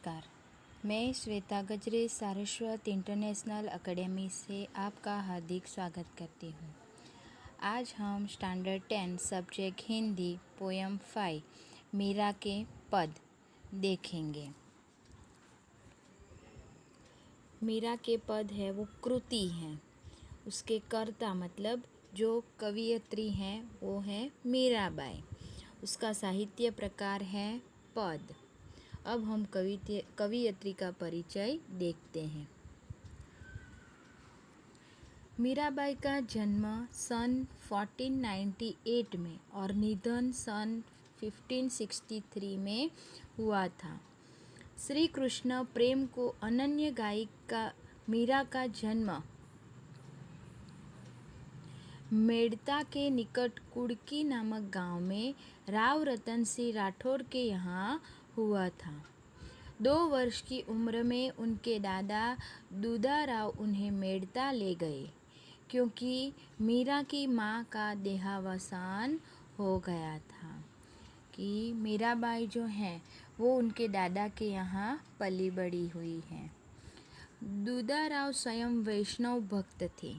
नमस्कार। मैं श्वेता गजरे सारस्वत इंटरनेशनल एकेडमी से आपका हार्दिक स्वागत करती हूँ। आज हम standard 10 subject Hindi poem 5 Meera के पद देखेंगे। मीरा के पद है वो कृति हैं। उसके कर्ता मतलब जो कवियत्री हैं वो है मीराबाई। उसका साहित्य प्रकार है पद। अब हम कवियत्री का परिचय देखते हैं। मीराबाई का जन्म सन 1498 में और निधन सन 1563 में हुआ था। श्री कृष्ण प्रेम को अनन्य गायिका मीरा का जन्म मेड़ता के निकट कुड़की नामक गांव में राव रतन सिंह राठौर के यहाँ हुआ था। 2 वर्ष की उम्र में उनके दादा दूधाराव उन्हें मेड़ता ले गए क्योंकि मीरा की माँ का देहावसान हो गया था। कि मीराबाई जो हैं वो उनके दादा के यहाँ पली बड़ी हुई हैं। दूधाराव स्वयं वैष्णव भक्त थे।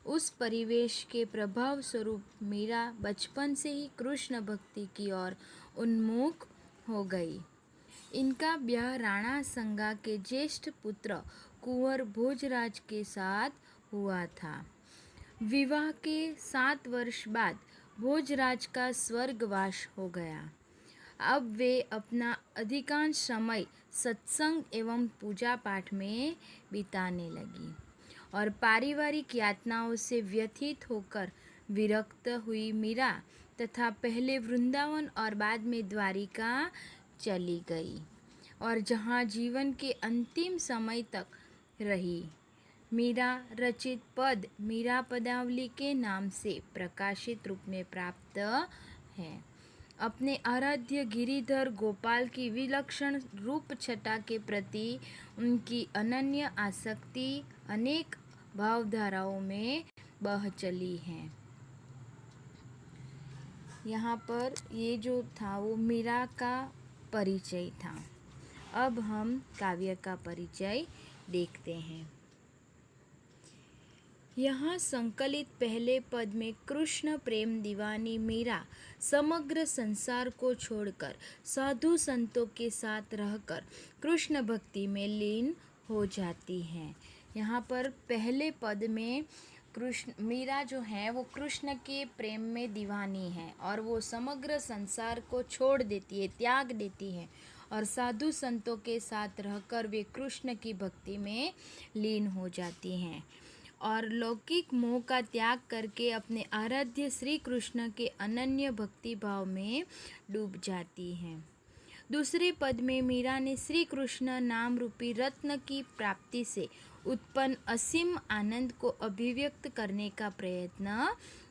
उस परिवेश के प्रभाव स्वरूप मीरा बचपन से ही कृष्ण भक्ति की ओर उन्मुख हो गई। इनका ब्याह राणा संगा के ज्येष्ठ पुत्र कुंवर भोजराज के साथ हुआ था। विवाह के 7 वर्ष बाद भोजराज का स्वर्गवास हो गया। अब वे अपना अधिकांश समय सत्संग एवं पूजा पाठ में बिताने लगी और पारिवारिक यातनाओं से व्यथित होकर विरक्त हुई मीरा तथा पहले वृंदावन और बाद में द्वारिका चली गई और जहाँ जीवन के अंतिम समय तक रही। मीरा रचित पद मीरा पदावली के नाम से प्रकाशित रूप में प्राप्त है। अपने आराध्य गिरिधर गोपाल की विलक्षण रूप छटा के प्रति उनकी अनन्य आसक्ति अनेक भावधाराओं में बह चली है। यहाँ पर ये जो था वो मीरा का परिचय था। अब हम काव्य का परिचय देखते हैं। यहाँ संकलित पहले पद में कृष्ण प्रेम दीवानी मीरा समग्र संसार को छोड़कर साधु संतों के साथ रहकर कृष्ण भक्ति में लीन हो जाती हैं। यहाँ पर पहले पद में मीरा जो है वो कृष्ण के प्रेम में दीवानी है और वो समग्र संसार को छोड़ देती है, त्याग देती है और साधु संतों के साथ रहकर वे कृष्ण की भक्ति में लीन हो जाती हैं और लौकिक मोह का त्याग करके अपने आराध्य श्री कृष्ण के अनन्य भक्ति भाव में डूब जाती हैं। दूसरे पद में मीरा ने श्री कृष्ण नाम रूपी रत्न की प्राप्ति से उत्पन्न असीम आनंद को अभिव्यक्त करने का प्रयत्न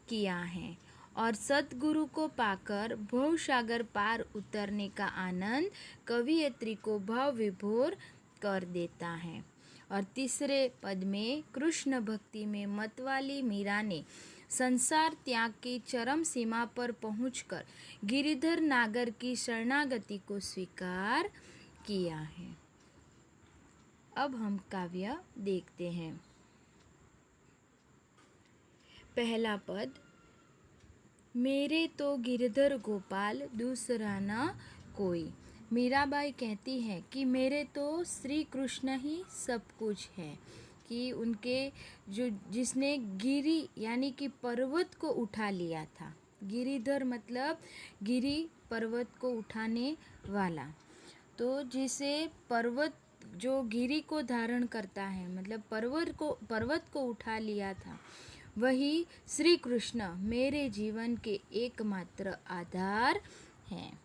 किया है और सद्गुरु को पाकर भवसागर पार उतरने का आनंद कवियत्री को भाव विभोर कर देता है। और तीसरे पद में कृष्ण भक्ति में मतवाली मीरा ने संसार त्याग की चरम सीमा पर पहुंचकर गिरिधर नागर की शरणागति को स्वीकार किया है। अब हम काव्य देखते हैं। पहला पद, मेरे तो गिरधर गोपाल दूसरा न कोई। मीराबाई कहती है कि मेरे तो श्री कृष्ण ही सब कुछ है। कि उनके जो जिसने गिरी यानी कि पर्वत को उठा लिया था। गिरिधर मतलब गिरी पर्वत को उठाने वाला। तो जिसे पर्वत जो गिरी को धारण करता है मतलब पर्वत को उठा लिया था वही श्री कृष्ण मेरे जीवन के एकमात्र आधार हैं।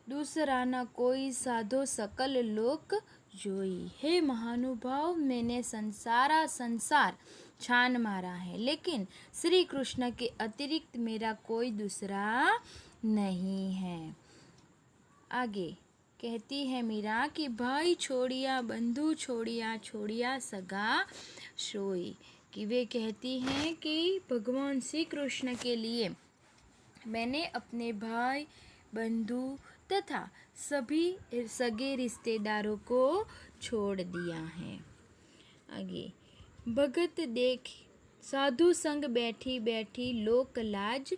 दूसरा न कोई साधो सकल लोक जोई। हे महानुभाव, मैंने संसार छान मारा है लेकिन श्री कृष्ण के अतिरिक्त मेरा कोई दूसरा नहीं है। आगे कहती है मीरा कि भाई छोड़िया बंधु छोड़िया छोड़िया सगा सोई। कि वे कहती हैं कि भगवान श्री कृष्ण के लिए मैंने अपने भाई बंधु तथा सभी सगे रिश्तेदारों को छोड़ दिया है। आगे, भगत देख साधु संग बैठी बैठी लोक लाज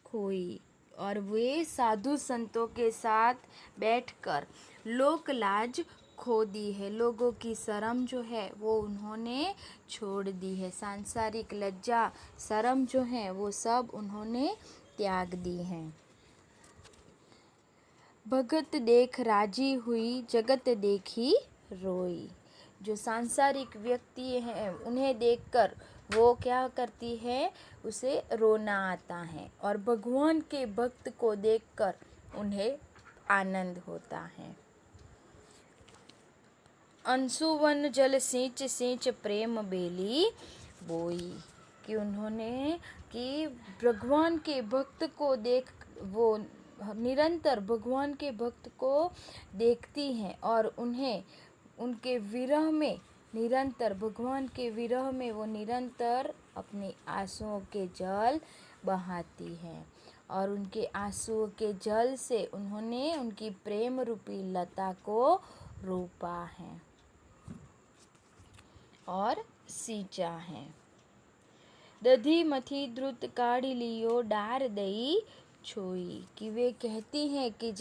खोई, और वे साधु संतों के साथ बैठकर लोक लाज खो दी है। लोगों की शर्म जो है वो उन्होंने छोड़ दी है। सांसारिक लज्जा शर्म जो है वो सब उन्होंने त्याग दी है। भगत देख राजी हुई जगत देखी रोई। जो सांसारिक व्यक्ति हैं उन्हें देखकर वो क्या करती है, उसे रोना आता है, और भगवान के भक्त को देखकर उन्हें आनंद होता है। अंशुवन जल सींच सींच प्रेम बेली बोई, कि उन्होंने कि भगवान के भक्त को देख वो निरंतर भगवान के भक्त को देखती हैं और उन्हें उनके विरह में निरंतर भगवान के विरह में वो निरंतर अपने आंसुओं के जल बहाती हैं, और उनके आंसुओं के जल से उन्होंने उनकी प्रेम रूपी लता को रोपा है और सींचा है। दधी मथी द्रुत काढ़ी लियो डार दई छोई, कि वे कहती हैं कि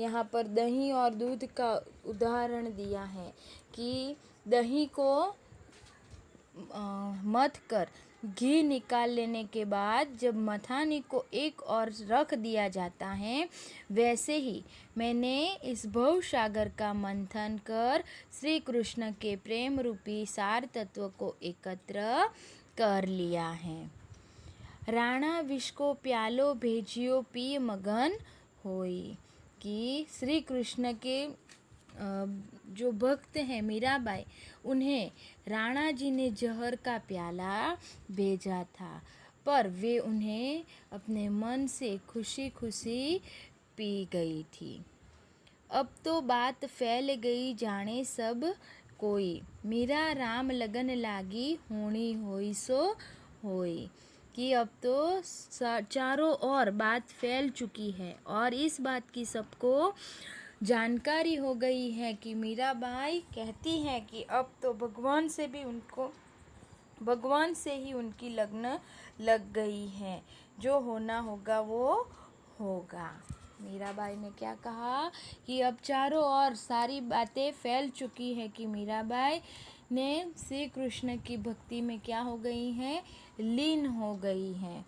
यहाँ पर दही और दूध का उदाहरण दिया है कि दही को मथ कर घी निकाल लेने के बाद जब मथानी को एक और रख दिया जाता है, वैसे ही मैंने इस भव सागर का मंथन कर श्री कृष्ण के प्रेम रूपी सार तत्व को एकत्र कर लिया है। राणा विष को प्यालो भेजियो पी मगन होई, कि श्री कृष्ण के जो भक्त हैं मीराबाई, उन्हें राणा जी ने जहर का प्याला भेजा था, पर वे उन्हें अपने मन से खुशी खुशी पी गई थी। अब तो बात फैल गई जाने सब कोई, मीरा राम लगन लागी होनी होई सो होई, कि अब तो चारों ओर बात फैल चुकी है और इस बात की सबको जानकारी हो गई है कि मीराबाई कहती हैं कि अब तो भगवान से ही उनकी लगन लग गई है, जो होना होगा वो होगा। मीराबाई ने क्या कहा कि अब चारों ओर सारी बातें फैल चुकी है कि मीराबाई ने श्री कृष्ण की भक्ति में क्या हो गई हैं, लीन हो गई हैं।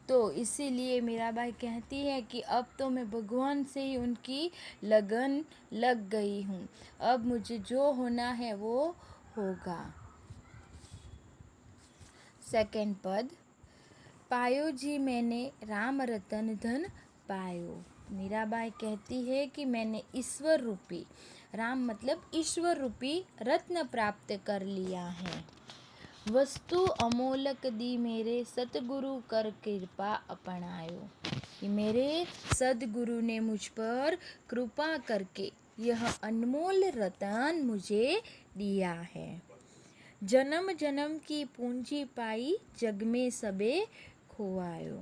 तो इसीलिए मीराबाई कहती है कि अब तो मैं भगवान से ही उनकी लगन लग गई हूँ, अब मुझे जो होना है वो होगा। सेकंड पद, पायो जी मैंने राम रतन धन पायो। मीराबाई कहती है कि मैंने ईश्वर रूपी, राम मतलब ईश्वर रूपी रत्न प्राप्त कर लिया है। वस्तु अमोलक दी मेरे सतगुरु कर कृपा अपनायो, कि मेरे सदगुरु ने मुझ पर कृपा करके यह अनमोल रतन मुझे दिया है। जन्म जन्म की पूंजी पाई जग में सबे खोआयो,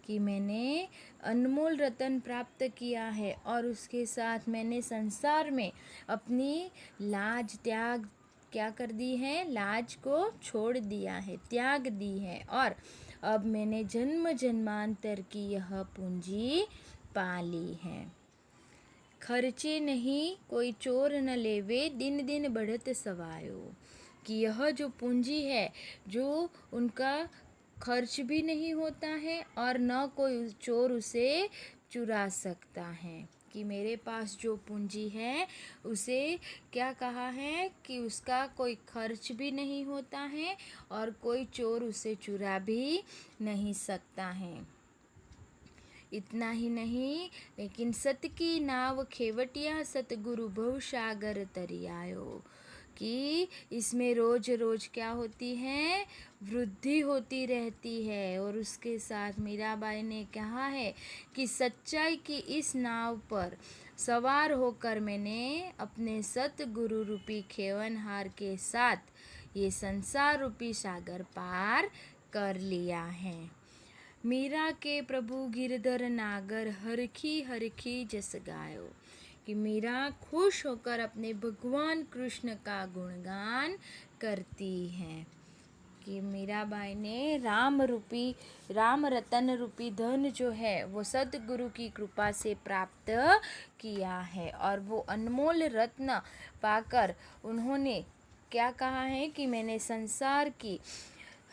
कि मैंने अनमोल रतन प्राप्त किया है और उसके साथ मैंने संसार में अपनी लाज त्याग क्या कर दी है, लाज को छोड़ दिया है, त्याग दी है, और अब मैंने जन्म जन्मांतर की यह पूंजी पा ली है। खर्चे नहीं कोई चोर न लेवे दिन दिन बढ़त सवायो, कि यह जो पूंजी है जो उनका खर्च भी नहीं होता है और न कोई चोर उसे चुरा सकता है, कि मेरे पास जो पूंजी है उसे क्या कहा है कि उसका कोई खर्च भी नहीं होता है और कोई चोर उसे चुरा भी नहीं सकता है। इतना ही नहीं, लेकिन सत की नाव खेवटिया सतगुरु भवसागर तरियायो, कि इसमें रोज रोज क्या होती है, वृद्धि होती रहती है। और उसके साथ मीराबाई ने कहा है कि सच्चाई की इस नाव पर सवार होकर मैंने अपने सतगुरु रूपी खेवनहार के साथ ये संसार रूपी सागर पार कर लिया है। मीरा के प्रभु गिरधर नागर हरखी हरखी जस गायो, कि मीरा खुश होकर अपने भगवान कृष्ण का गुणगान करती हैं। कि मीराबाई ने राम रतन रूपी धन जो है वो सतगुरु की कृपा से प्राप्त किया है, और वो अनमोल रत्न पाकर उन्होंने क्या कहा है कि मैंने संसार की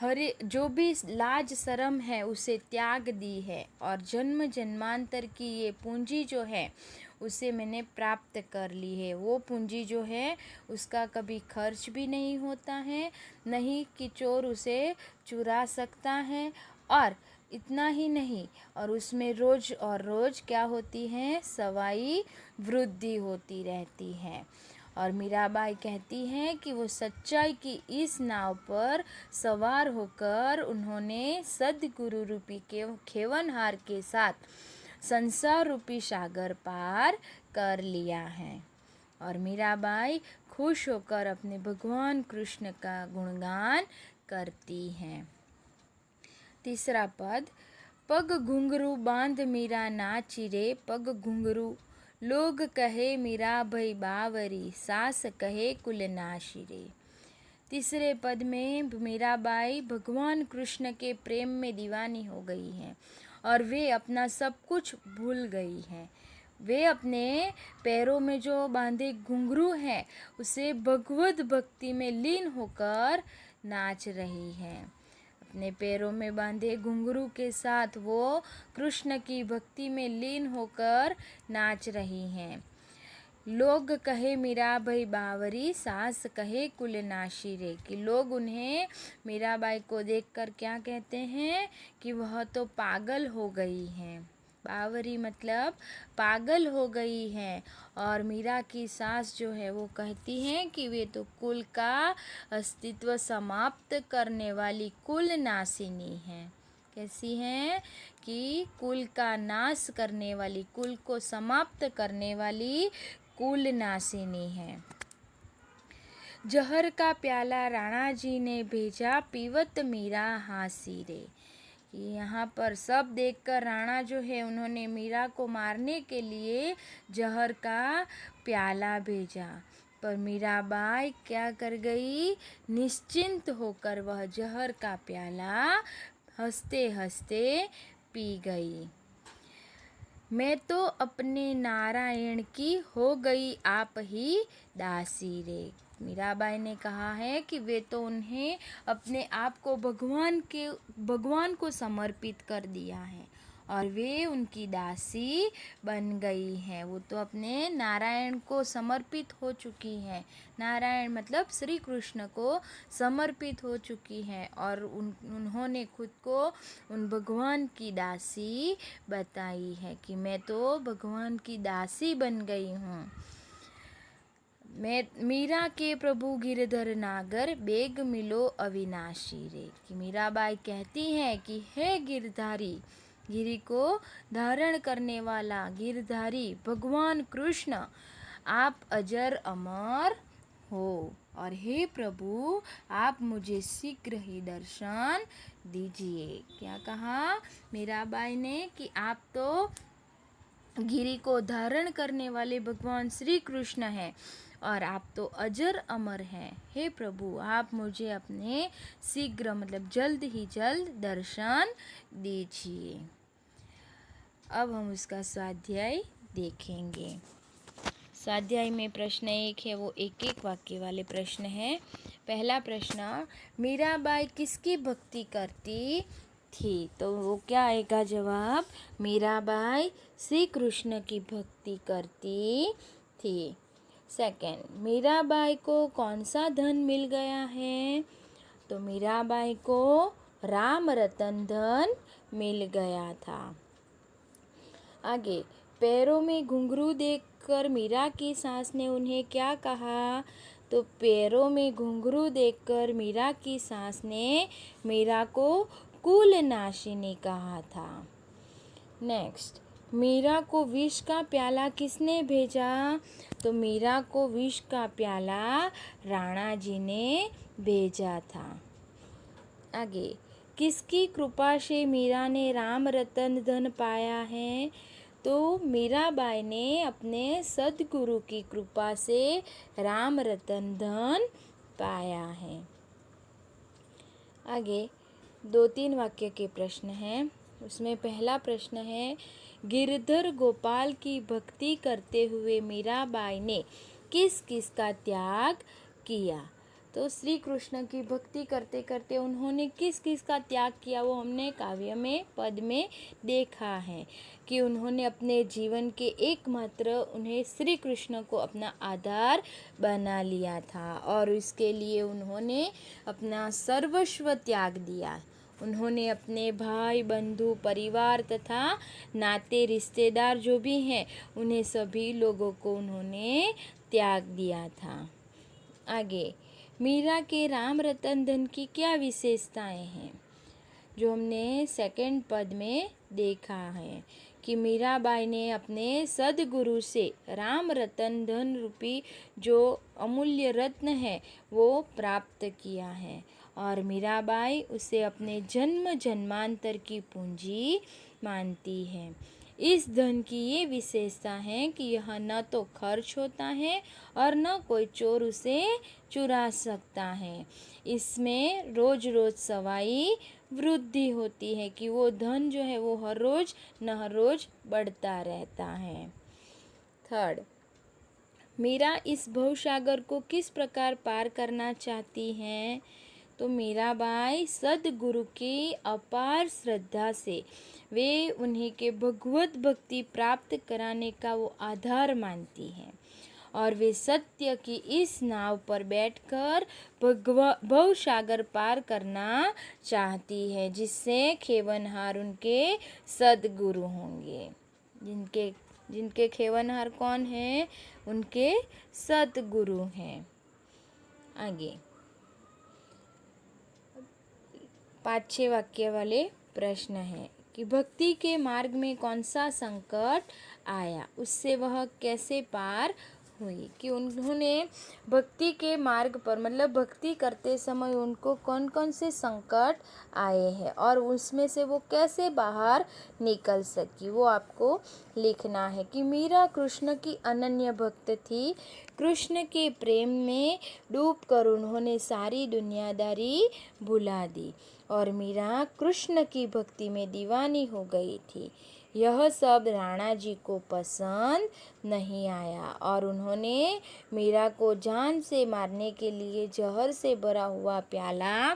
हर जो भी लाज शर्म है उसे त्याग दी है, और जन्म जन्मांतर की ये पूंजी जो है उसे मैंने प्राप्त कर ली है। वो पूंजी जो है उसका कभी खर्च भी नहीं होता है, नहीं कि चोर उसे चुरा सकता है। और इतना ही नहीं, और उसमें रोज और रोज क्या होती है, सवाई वृद्धि होती रहती है। और मीराबाई कहती हैं कि वो सच्चाई की इस नाव पर सवार होकर उन्होंने सद्गुरु रूपी के खेवनहार के साथ संसार रूपी सागर पार कर लिया है। और मीराबाई खुश होकर अपने भगवान कृष्ण का गुणगान करती हैं। तीसरा पद, पग घुंघरू बांध मीरा नाची रे, पग घुंघरू लोग कहे मीरा भई बावरी, सास कहे कुल नाशी रे। तीसरे पद में मीराबाई भगवान कृष्ण के प्रेम में दीवानी हो गई हैं और वे अपना सब कुछ भूल गई हैं। वे अपने पैरों में जो बांधे घुंघरू हैं उसे भगवत भक्ति में लीन होकर नाच रही हैं। अपने पैरों में बांधे घुंघरू के साथ वो कृष्ण की भक्ति में लीन होकर नाच रही हैं। लोग कहे मीराबाई बावरी, सास कहे कुल नाशी रे, कि लोग उन्हें मीराबाई को देखकर क्या कहते हैं कि वह तो पागल हो गई हैं। बावरी मतलब पागल हो गई हैं। और मीरा की सास जो है वो कहती हैं कि वे तो कुल का अस्तित्व समाप्त करने वाली कुल नाशिनी हैं। कैसी हैं कि कुल का नाश करने वाली, कुल को समाप्त करने वाली कुल नाशिनी है। जहर का प्याला राणा जी ने भेजा, पीवत मीरा हासी रे। यहाँ पर सब देखकर राणा जो है उन्होंने मीरा को मारने के लिए जहर का प्याला भेजा, पर मीराबाई क्या कर गई, निश्चिंत होकर वह जहर का प्याला हंसते हंसते पी गई। मैं तो अपने नारायण की हो गई आप ही दासी रे। मीराबाई ने कहा है कि वे तो उन्हें अपने आप को भगवान को समर्पित कर दिया है और वे उनकी दासी बन गई हैं। वो तो अपने नारायण को समर्पित हो चुकी हैं। नारायण मतलब श्री कृष्ण को समर्पित हो चुकी हैं और उन्होंने खुद को उन भगवान की दासी बताई है कि मैं तो भगवान की दासी बन गई हूँ। मैं मीरा के प्रभु गिरधर नागर, बेग मिलो अविनाशी रे। कि मीराबाई कहती हैं कि हे गिरधारी, गिरी को धारण करने वाला गिरधारी भगवान कृष्ण, आप अजर अमर हो, और हे प्रभु आप मुझे शीघ्र ही दर्शन दीजिए। क्या कहा मीराबाई ने कि आप तो गिरी को धारण करने वाले भगवान श्री कृष्ण हैं और आप तो अजर अमर हैं। हे प्रभु आप मुझे अपने शीघ्र मतलब जल्द ही जल्द दर्शन दीजिए। अब हम उसका स्वाध्याय देखेंगे। स्वाध्याय में प्रश्न 1 है वो एक एक वाक्य वाले प्रश्न हैं। पहला प्रश्न, मीराबाई किसकी भक्ति करती थी? तो वो क्या आएगा जवाब, मीराबाई श्री कृष्ण की भक्ति करती थी। सेकंड, मीराबाई को कौन सा धन मिल गया है? तो मीराबाई को राम रतन धन मिल गया था। आगे, पैरों में घुंघरू देखकर मीरा की सास ने उन्हें क्या कहा? तो पैरों में घुंघरू देखकर मीरा की सास ने मीरा को कुल नाशिनी कहा था। नेक्स्ट, मीरा को विष का प्याला किसने भेजा? तो मीरा को विष का प्याला राणा जी ने भेजा था। आगे, किसकी कृपा से मीरा ने राम रतन धन पाया है? तो मीराबाई ने अपने सदगुरु की कृपा से राम रतन धन पाया है। आगे 2-3 वाक्य के प्रश्न हैं। उसमें पहला प्रश्न है, गिरधर गोपाल की भक्ति करते हुए मीराबाई ने किस किस का त्याग किया? तो श्री कृष्ण की भक्ति करते करते उन्होंने किस किस का त्याग किया, वो हमने काव्य में पद में देखा है कि उन्होंने अपने जीवन के एकमात्र उन्हें श्री कृष्ण को अपना आधार बना लिया था और इसके लिए उन्होंने अपना सर्वस्व त्याग दिया। उन्होंने अपने भाई बंधु परिवार तथा नाते रिश्तेदार जो भी हैं उन्हें सभी लोगों को उन्होंने त्याग दिया था। आगे, मीरा के राम रतन धन की क्या विशेषताएं हैं? जो हमने सेकंड पद में देखा है कि मीराबाई ने अपने सदगुरु से राम रतन धन रूपी जो अमूल्य रत्न है वो प्राप्त किया है और मीराबाई उसे अपने जन्म जन्मांतर की पूंजी मानती है। इस धन की ये विशेषता है कि यह न तो खर्च होता है और न कोई चोर उसे चुरा सकता है। इसमें रोज रोज सवाई वृद्धि होती है कि वो धन जो है वो हर रोज न हर रोज बढ़ता रहता है। थर्ड, मीरा इस भवसागर को किस प्रकार पार करना चाहती हैं? तो मीराबाई सदगुरु की अपार श्रद्धा से वे उन्हीं के भगवत भक्ति प्राप्त कराने का वो आधार मानती हैं और वे सत्य की इस नाव पर बैठकर भवसागर पार करना चाहती है जिससे खेवनहार उनके सदगुरु होंगे। जिनके खेवनहार कौन है? उनके सदगुरु हैं। आगे 5-6 वाक्य वाले प्रश्न है कि भक्ति के मार्ग में कौन सा संकट आया, उससे वह कैसे पार हुई? कि उन्होंने भक्ति के मार्ग पर मतलब भक्ति करते समय उनको कौन कौन से संकट आए हैं और उसमें से वो कैसे बाहर निकल सकी, वो आपको लिखना है। कि मीरा कृष्ण की अनन्य भक्त थी। कृष्ण के प्रेम में डूबकर उन्होंने सारी दुनियादारी भुला दी और मीरा कृष्ण की भक्ति में दीवानी हो गई थी। यह सब राणा जी को पसंद नहीं आया और उन्होंने मीरा को जान से मारने के लिए जहर से भरा हुआ प्याला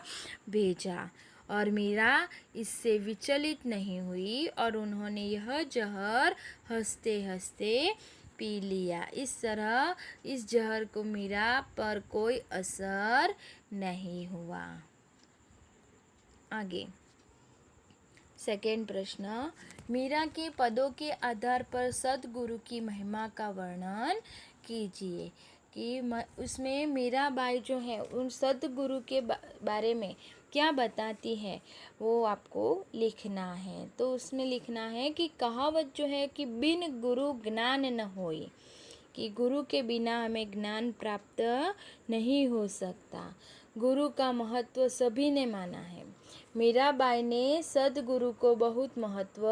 भेजा और मीरा इससे विचलित नहीं हुई और उन्होंने यह जहर हंसते हंसते पी लिया। इस तरह इस जहर को मीरा पर कोई असर नहीं हुआ। आगे सेकेंड प्रश्न, मीरा के पदों के आधार पर सदगुरु की महिमा का वर्णन कीजिए। कि उसमें मीराबाई जो है उन सदगुरु के बारे में क्या बताती है वो आपको लिखना है। तो उसमें लिखना है कि कहावत जो है कि बिन गुरु ज्ञान न होई, कि गुरु के बिना हमें ज्ञान प्राप्त नहीं हो सकता। गुरु का महत्व सभी ने माना है। मीराबाई ने सदगुरु को बहुत महत्व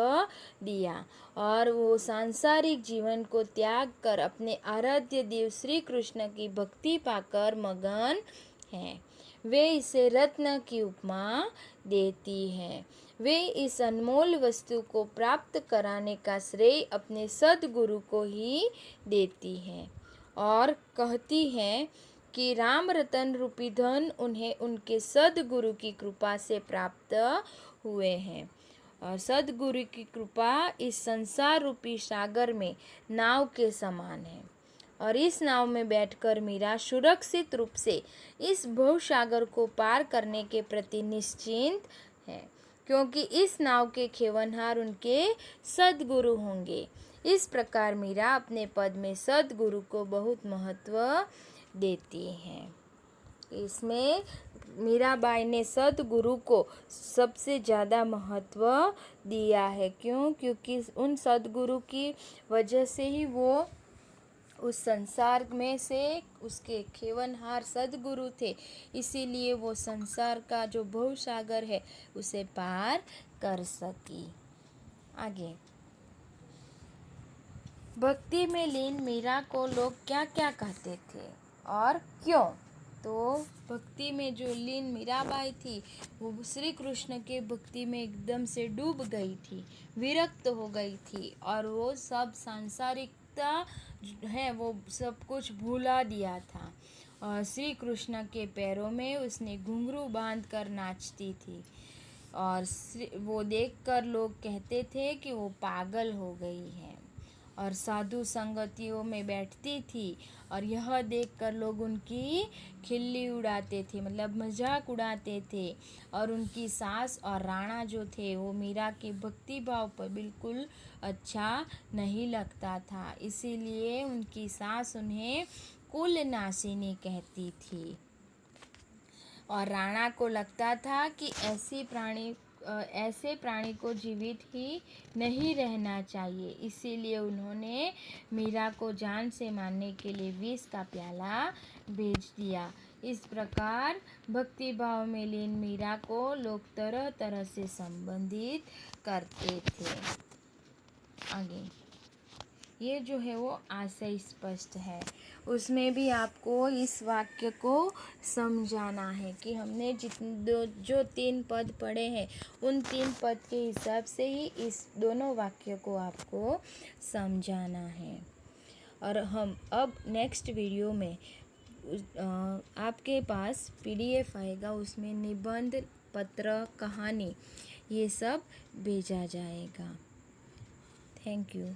दिया और वो सांसारिक जीवन को त्याग कर अपने आराध्य देव श्री कृष्ण की भक्ति पाकर मगन हैं। वे इसे रत्न की उपमा देती हैं। वे इस अनमोल वस्तु को प्राप्त कराने का श्रेय अपने सदगुरु को ही देती हैं और कहती हैं कि राम रतन रूपी धन उन्हें उनके सदगुरु की कृपा से प्राप्त हुए हैं और सदगुरु की कृपा इस संसार रूपी सागर में नाव के समान है और इस नाव में बैठकर मीरा सुरक्षित रूप से इस भवसागर को पार करने के प्रति निश्चिंत है क्योंकि इस नाव के खेवनहार उनके सदगुरु होंगे। इस प्रकार मीरा अपने पद में सदगुरु को बहुत महत्व देती हैं। इसमें मीराबाई ने सदगुरु को सबसे ज़्यादा महत्व दिया है। क्योंकि उन सदगुरु की वजह से ही वो उस संसार में से उसके खेवनहार सद्गुरु थे, इसीलिए वो संसार का जो भवसागर है उसे पार कर सकी। आगे, भक्ति में लीन मीरा को लोग क्या क्या कहते थे और क्यों? तो भक्ति में जो लीन मीराबाई थी वो श्री कृष्ण के भक्ति में एकदम से डूब गई थी, विरक्त हो गई थी और वो सब सांसारिकता है वो सब कुछ भुला दिया था। और श्री कृष्ण के पैरों में उसने घुंघरू बांध कर नाचती थी और वो देखकर लोग कहते थे कि वो पागल हो गई है और साधु संगतियों में बैठती थी और यह देखकर लोग उनकी खिल्ली उड़ाते थे, मतलब मजाक उड़ाते थे। और उनकी सास और राणा जो थे वो मीरा के भक्ति भाव पर बिल्कुल अच्छा नहीं लगता था, इसीलिए उनकी सास उन्हें कुल नासिनी कहती थी और राणा को लगता था कि ऐसे प्राणी को जीवित ही नहीं रहना चाहिए, इसीलिए उन्होंने मीरा को जान से मारने के लिए विष का प्याला भेज दिया। इस प्रकार भक्ति भाव में लीन मीरा को लोग तरह तरह से संबंधित करते थे। आगे, ये जो है वो आशय स्पष्ट है, उसमें भी आपको इस वाक्य को समझाना है कि हमने जो 3 पद पढ़े हैं उन 3 पद के हिसाब से ही इस दोनों वाक्य को आपको समझाना है। और हम अब नेक्स्ट वीडियो में आपके पास PDF आएगा, उसमें निबंध, पत्र, कहानी ये सब भेजा जाएगा। Thank you.